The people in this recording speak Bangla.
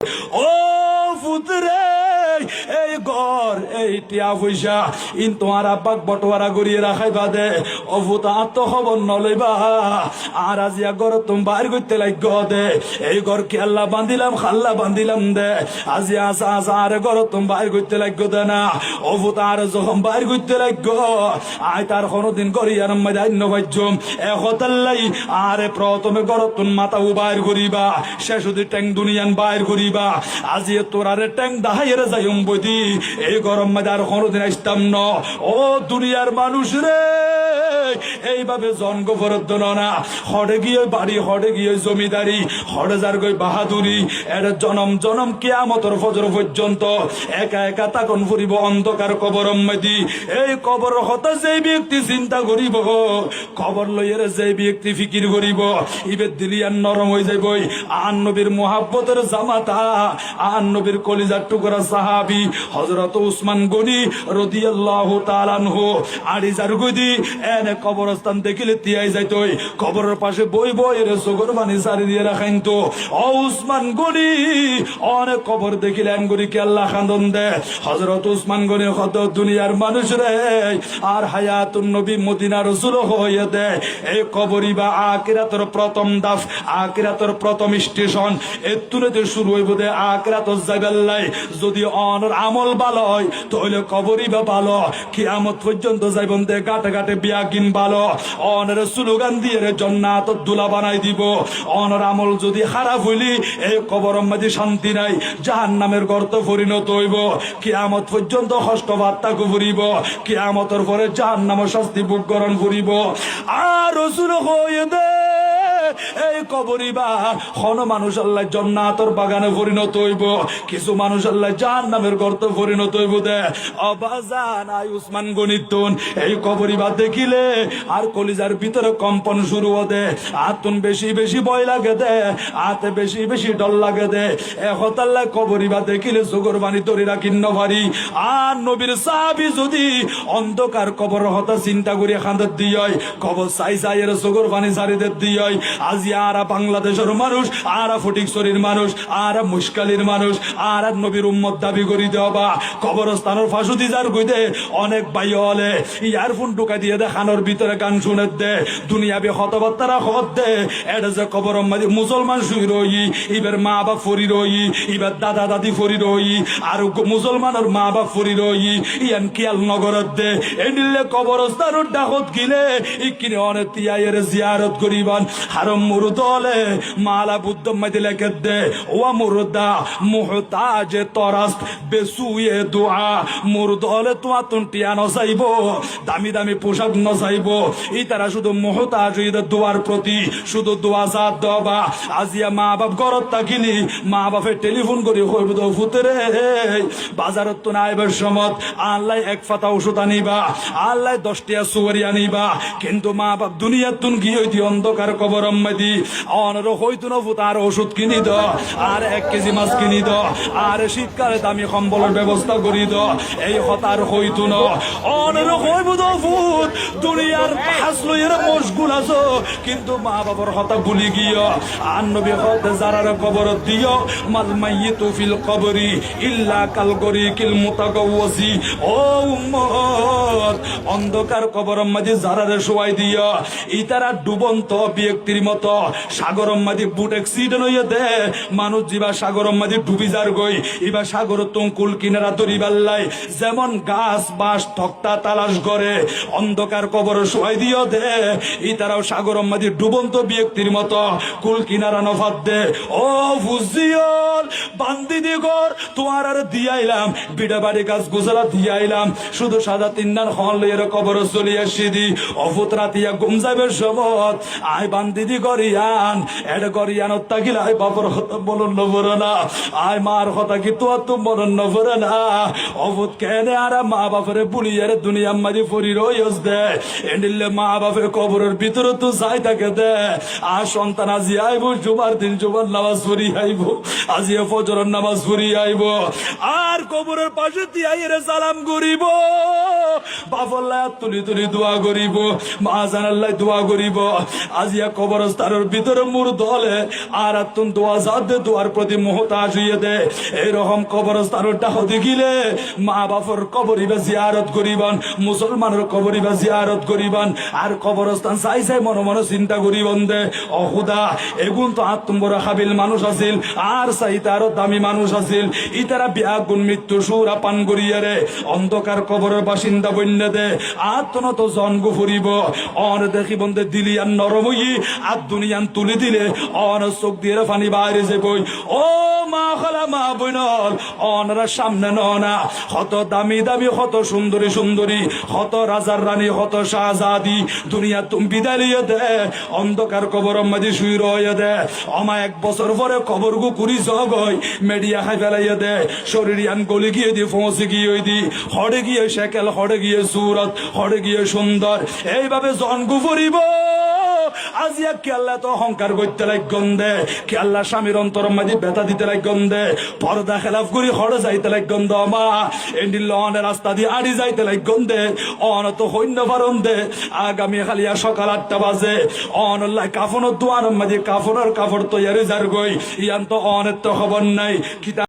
ও পুত্রে এই ঘর এই টিয়া পয়সা ইন তোমার আব্বাক বটোয়ারা করিয়ে রাখাই বাদে ও ভূত আত্মখবর নলইবা আর আজিয়া ঘর তুমি বাইর করতে লাগ দে এই ঘর কি আল্লাহ বান্ধিলাম খাল্লা বান্ধিলাম দে আজিয়া আসা আসা আর ঘর তুমি বাইর করতে লাগ দে না ও ভূত আর যখন বাইর করতে লাগ আয় তার কোনদিন করিয়ার মধ্যে নবাজ্যম একতাল্লাই আরে প্রথমে ঘর তুমি মাথা বাইর করিবা শেষ যদি ট্যাং দুনিয়ান বাইর করিবা আজিয়ে তোরারে ট্যাং দাহাইয়ের যাইম বদি এই গরম মধ্যে আর কোনদিন আসতাম ন ও দুনিয়ার মানুষ রে এইভাবে জন্ম ফরত না হড়ে গিয়ে বাড়ি হড়ে গিয়ে জমিদারি হড়ে যার গই বাহাদুরি এর জনম জনম কিয়ামতের ফজর পর্যন্ত একা একা তাকন ফুরিব অন্ধকার কবরম মধ্যে এই কবর হতা যেই ব্যক্তি চিন্তা করিব কবর লইয়ের যেই ব্যক্তি ফিকির করিব ইবের দিলিয়ান নরম হয়ে যাইবই আন নবীর মোহাব্বতের জামাতা আন নবীর কলিজার টুকরা সাহাবী হযরত উসমান গনি রাদিয়াল্লাহু তাআলা আনহু আড়ি যার গদি এনে কবরস্থান দেখিলে তিয়াই যাইতই কবরের পাশে বই বই এর সুগর বানি সারি দিয়ে রাখেন তো ও উসমান গনি অনেক কবর দেখিলে এন গরি কে আল্লাহ খান্দন দে হযরত উসমান গনি কত দুনিয়ার মানুষ রে আর হায়াতুন নবী মদিনা রাসূল হয়ে দে এই কবরই বা আখিরাতের প্রথম দাফ আখিরাতের প্রথম স্টেশন এতুনেতে শুরু হইব দে আখিরাত যাইবাল্লাই যদি অনর আমল ভালো হয় তাহলে কবরই বা ভালো কিয়ামত পর্যন্ত যাইবন দে গাটে গাটে বিয়া কিন ভালো অনর স্লোগান দিয়ে জান্নাত দুলা বানাই দিব অনর আমল যদি খারাপ হইলি এই কবরের মধ্যে শান্তি নাই জাহান্নামের গর্ত পরিণত হইব কিয়ামত পর্যন্ত কষ্ট বার্তা করিব কিয়ামতের পরে জাহান্নামের শাস্তি ভোগ করণ করিব আর রাসূল হয়ে দে এই কবরই বা কোন মানুষ আল্লাহ জান্নাতের বাগানে পরিণত হইব কিছু মানুষ আল্লাহ জাহান্নামের গর্তে পরিণত হইব দে অবাজান আই উসমান গনিতুন এই কবরই বা দেখিলে আর কলিজার ভিতরে কম্পন শুরু হতে আতুন বেশি বেশি ভয় লাগে দে আতে বেশি বেশি ডর লাগে দে এখন আল্লাহ কবরই বা দেখিলে সুগর বাণী তরি রাখিন নভারি আর নবীর সাহাবী যদি অন্ধকার কবর হতা চিন্তা করি খান্দত দিয় কবর চাই চাই এর সুগর বাণী সারিদের দিয় আজি আরা বাংলাদেশের মানুষ আরা ফটিকছড়ির মানুষ আরা মুশকালির মানুষ আর নবীর উম্মত দাবি করি দেওয়া কবরস্থানের ফাঁসুদি যার কইতে অনেক ভাই হলে ইয়ারফোন ঢুকা দিয়ে দেখানোর ভিতরে গান শুনে দে দুনিয়াবি হতবার্তারা হত দে এটা যে কবর মুসলমান শুই রই এবার মা বাপ ফরি রই এবার দাদা দাদি ফরি রই আর মুসলমানের মা বাপ ফরি রই ইয়ান কিয়াল নগরত দে এনিলে কবরস্থানের ডাকত গিলে ইকিনে অনেক তিয়াইয়ের জিয়ারত করিবান হারম মুরুদলে মালা বুদ্ধ মাইতে লেখে দে ও মুরুদা মুহতাজ তরাস বেসুয়ে দোয়া মুরুদলে তোমার তুনটিয়া নসাইব দামি দামি পোশাক নসাইব এই তারা শুধু মুহতাজ দোয়ার প্রতি শুধু দোয়া জাত দবা আজিয়া মা বাপ ঘরত থাকিলি মা বাপে টেলিফোন করি হইব তো ফুতরে বাজারত তো না আইবার সমত আল্লাহ এক ফাতা ওষুধ আনিবা আল্লাহ 10টা সুয়ারি আনিবা কিন্তু মা বাপ দুনিয়ার তুন গিয়ে হইতি অন্ধকার কবর দি অনর হইতো না তার ওষুধ কিনি দ আর 1 কেজি মাছ কিনি দ আর শীতকালে দামি কম্বলের ব্যবস্থা করি দ এই হতার হইতো না অনর হইব তো ফুট দুনিয়ার হাসলো এর মশগুল আছো কিন্তু মা বাবার হতা ভুলি গিয়ে আর নবী হতে যারার কবর দিও মাল মাইয়িতু ফিল কবরি ইল্লা কাল গরিকিল মুতাগাওয়াজি ও উম্মত অন্ধকার কবরের মাঝে যারারে শোয়াই দিও ইতারা ডুবন্ত ব্যক্তির মতো সাগরম মাঝে বুট অ্যাক্সিডেন্ট হইয়া দে মানুষ যা সাগরম মাঝে ডুবি যার গই এবার সাগর তুঙ্কুল কিনারা তরিবাল্লাই যেমন গাছ বাস তক্তা তালাশ করে অন্ধকার কবর শোয়াই দিও দে ইতারাও সাগরম মাঝে ডুবন্ত ব্যক্তির মতো কুল কিনারা নফাত দে ও ফুজিয়ল বান্দি দিগর তোমার আর দিয়াইলাম বিড়া বাড়ি গাছ গোছালা দিয়াইলাম শুধু সাদা তিনদান হল লইয়ের কবর চলি আসি দি অফুত রাতিয়া ঘুম যাবে সমত আই বান্দিদি গরিয়ান এড গরিয়ান তাকিল আই বাপর কথা বলন নবরে না আই মার কথা কি তো বলন নবরে না অফুত কেনে আর মা বাপরে বুলিয়ার দুনিয়া মাঝে ফরি রইস দে এন্ডিলে মা বাপের কবরের ভিতরে তো যাই থাকে দে আর সন্তান আজি আইব জুমার দিন জুমার নামাজ পড়ি আইব আজি ফজরের নামাজ পড়ি আইব আর আর কবরের পাশে তিয়াইরে সালাম করিব বাফল্লাহ তুলি তুলি দোয়া করিব মা জানাল্লাহ দোয়া করিব আজিয়া কবরস্থানের ভিতরে মুর দলে আর আত্মন দোয়া যাতে দোয়ার প্রতি মুহতাজ হইয়ে দে এইরকম কবরস্থানের ডাহ দেখিলে মা বাপর কবরিবা জিয়ারত করিবান মুসলমানের কবরিবা জিয়ারত করিবান আর কবরস্থান চাই চাই মনে মনে চিন্তা করিবান দে অহুদা এগুন তো আত্মবড় হাবিল মানুষ আছিল আর চাইতে আরো দামি মানুষ আছিল ইতারা বিয়া গুণ মৃত্যু সুরা পান করিয়া রে অন্ধকার কবরের বাসিন্দা বন্যা দে আত্মন তো জন্ম ফুরিব অন দেখি বন্ধে দিলি আর নরম হই আর দুনিয়ান তুলি দিলে অন চোখ দিয়ে পানি বাইরে যে বই ও মা খালা মা বইনল অনরা সামনে না কত দামি দামি কত সুন্দরী সুন্দরী কত রাজার রানী কত শাহজাদি দুনিয়া তুমি বিদায় লিয়ে দে অন্ধকার কবর মাঝে শুই রয়ে দে আমা 1 বছর পরে কবর গু কুড়ি জগই মেডিয়া খাই ফেলাইয়া দে শরীর আন গলি গিয়ে দি পৌঁছে গিয়ে দি হড়ে গিয়ে শেকেল হড়ে গিয়ে সুরত হড়ে গিয়ে সুন্দর এইভাবে জন্ম ফুরিব আজিয়া কে আল্লাহ তো অহংকার করতে লাগ গন্ধে কে আল্লাহ স্বামীর অন্তর মাঝে ব্যথা দিতে লাগ গন্ধে পর্দা খেলাফ করি হড়ে যাইতে লাগ গন্ধ মা এন্ডিল লনের রাস্তা দিয়ে আড়ি যাইতে লাগ গন্ধে অন তো হইন্য পারন দে আগামী খালিয়া সকাল 8টা বাজে অনল্লাহ কাফনের দোয়ার মাঝে কাফনের কাপড় তৈয়ারি যার গই ইয়ান তো অনের তো খবর নাই কিতা